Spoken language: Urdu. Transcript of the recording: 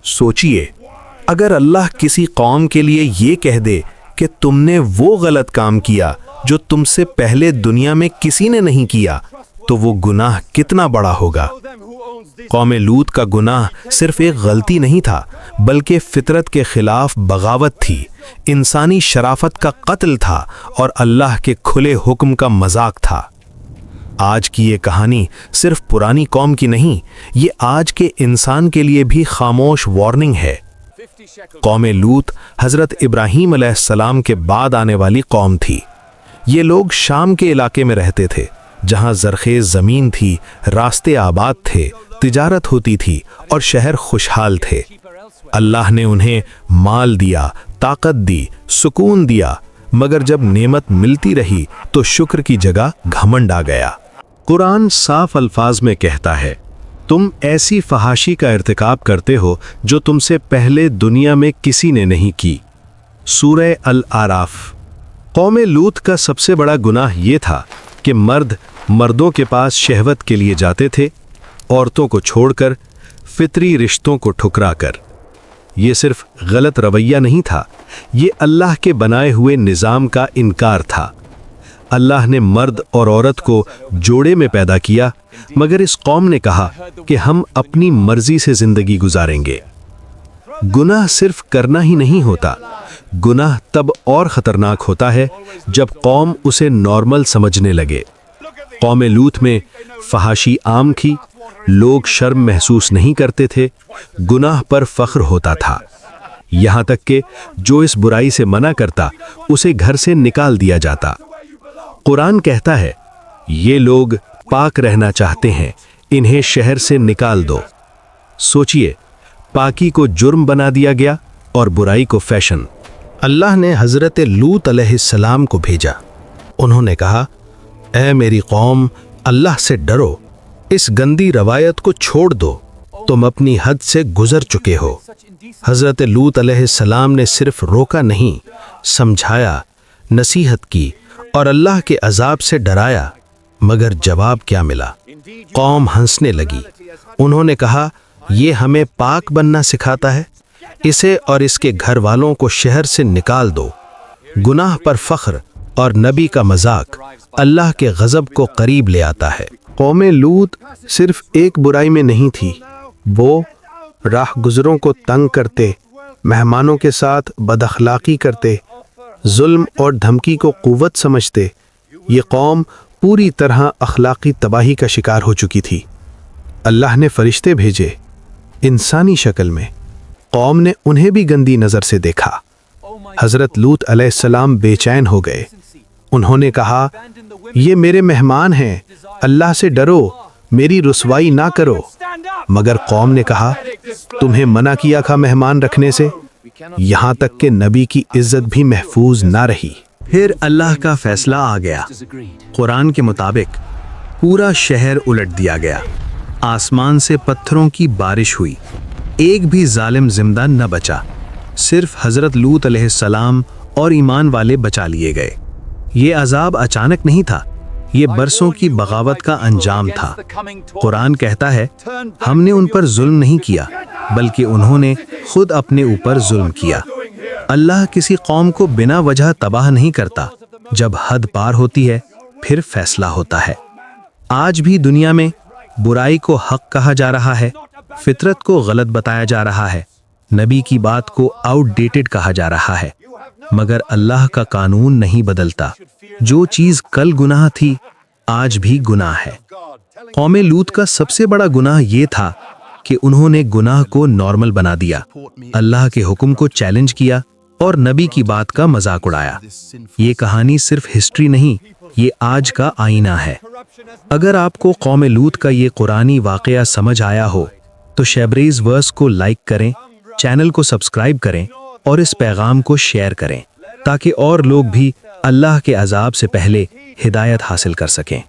سوچئے، اگر اللہ کسی قوم کے لیے یہ کہہ دے کہ تم نے وہ غلط کام کیا جو تم سے پہلے دنیا میں کسی نے نہیں کیا، تو وہ گناہ کتنا بڑا ہوگا۔ قوم لوط کا گناہ صرف ایک غلطی نہیں تھا، بلکہ فطرت کے خلاف بغاوت تھی، انسانی شرافت کا قتل تھا اور اللہ کے کھلے حکم کا مذاق تھا۔ آج کی یہ کہانی صرف پرانی قوم کی نہیں، یہ آج کے انسان کے لیے بھی خاموش وارننگ ہے۔ قوم لوط حضرت ابراہیم علیہ السلام کے بعد آنے والی قوم تھی۔ یہ لوگ شام کے علاقے میں رہتے تھے، جہاں زرخیز زمین تھی، راستے آباد تھے، تجارت ہوتی تھی اور شہر خوشحال تھے۔ اللہ نے انہیں مال دیا، طاقت دی، سکون دیا، مگر جب نعمت ملتی رہی تو شکر کی جگہ گھمنڈ آ گیا۔ قرآن صاف الفاظ میں کہتا ہے، تم ایسی فحاشی کا ارتکاب کرتے ہو جو تم سے پہلے دنیا میں کسی نے نہیں کی۔ سورہ الاعراف۔ قوم لوط کا سب سے بڑا گناہ یہ تھا کہ مردوں کے پاس شہوت کے لیے جاتے تھے، عورتوں کو چھوڑ کر، فطری رشتوں کو ٹھکرا کر۔ یہ صرف غلط رویہ نہیں تھا، یہ اللہ کے بنائے ہوئے نظام کا انکار تھا۔ اللہ نے مرد اور عورت کو جوڑے میں پیدا کیا، مگر اس قوم نے کہا کہ ہم اپنی مرضی سے زندگی گزاریں گے۔ گناہ صرف کرنا ہی نہیں ہوتا، گناہ تب اور خطرناک ہوتا ہے جب قوم اسے نارمل سمجھنے لگے۔ قوم لوط میں فحاشی عام تھی، لوگ شرم محسوس نہیں کرتے تھے، گناہ پر فخر ہوتا تھا، یہاں تک کہ جو اس برائی سے منع کرتا اسے گھر سے نکال دیا جاتا۔ قرآن کہتا ہے، یہ لوگ پاک رہنا چاہتے ہیں، انہیں شہر سے نکال دو۔ سوچئے، پاکی کو جرم بنا دیا گیا اور برائی کو فیشن۔ اللہ نے حضرت لوط علیہ السلام کو بھیجا۔ انہوں نے کہا، اے میری قوم، اللہ سے ڈرو، اس گندی روایت کو چھوڑ دو، تم اپنی حد سے گزر چکے ہو۔ حضرت لوط علیہ السلام نے صرف روکا نہیں، سمجھایا، نصیحت کی اور اللہ کے عذاب سے ڈرایا، مگر جواب کیا ملا؟ قوم ہنسنے لگی۔ انہوں نے کہا، یہ ہمیں پاک بننا سکھاتا ہے، اسے اور اس کے گھر والوں کو شہر سے نکال دو۔ گناہ پر فخر اور نبی کا مذاق اللہ کے غضب کو قریب لے آتا ہے۔ قوم لوط صرف ایک برائی میں نہیں تھی، وہ راہ گزروں کو تنگ کرتے، مہمانوں کے ساتھ بد اخلاقی کرتے، ظلم اور دھمکی کو قوت سمجھتے۔ یہ قوم پوری طرح اخلاقی تباہی کا شکار ہو چکی تھی۔ اللہ نے فرشتے بھیجے انسانی شکل میں، قوم نے انہیں بھی گندی نظر سے دیکھا۔ حضرت لوط علیہ السلام بے چین ہو گئے۔ انہوں نے کہا، یہ میرے مہمان ہیں، اللہ سے ڈرو، میری رسوائی نہ کرو۔ مگر قوم نے کہا، تمہیں منع کیا تھا مہمان رکھنے سے، یہاں تک کہ نبی کی عزت بھی محفوظ نہ رہی۔ پھر اللہ کا فیصلہ آ گیا۔ قرآن کے مطابق پورا شہر الٹ دیا گیا، آسمان سے پتھروں کی بارش ہوئی، ایک بھی ظالم زندہ نہ بچا، صرف حضرت لوط علیہ السلام اور ایمان والے بچا لیے گئے۔ یہ عذاب اچانک نہیں تھا، یہ برسوں کی بغاوت کا انجام تھا۔ قرآن کہتا ہے، ہم نے ان پر ظلم نہیں کیا، بلکہ انہوں نے خود اپنے اوپر ظلم کیا۔ اللہ کسی قوم کو بنا وجہ تباہ نہیں کرتا، جب حد پار ہوتی ہے پھر فیصلہ ہوتا ہے۔ آج بھی دنیا میں برائی کو حق کہا جا رہا ہے، فطرت کو غلط بتایا جا رہا ہے، نبی کی بات کو آؤٹ ڈیٹڈ کہا جا رہا ہے، مگر اللہ کا قانون نہیں بدلتا۔ جو چیز کل گناہ تھی آج بھی گناہ ہے۔ قوم لوط کا سب سے بڑا گناہ یہ تھا کہ انہوں نے گناہ کو نارمل بنا دیا، اللہ کے حکم کو چیلنج کیا اور نبی کی بات کا مذاق اڑایا۔ یہ کہانی صرف ہسٹری نہیں، یہ آج کا آئینہ ہے۔ اگر آپ کو قوم لوط کا یہ قرآنی واقعہ سمجھ آیا ہو تو شیبریز ورس کو لائک کریں، چینل کو سبسکرائب کریں اور اس پیغام کو شیئر کریں تاکہ اور لوگ بھی اللہ کے عذاب سے پہلے ہدایت حاصل کر سکیں۔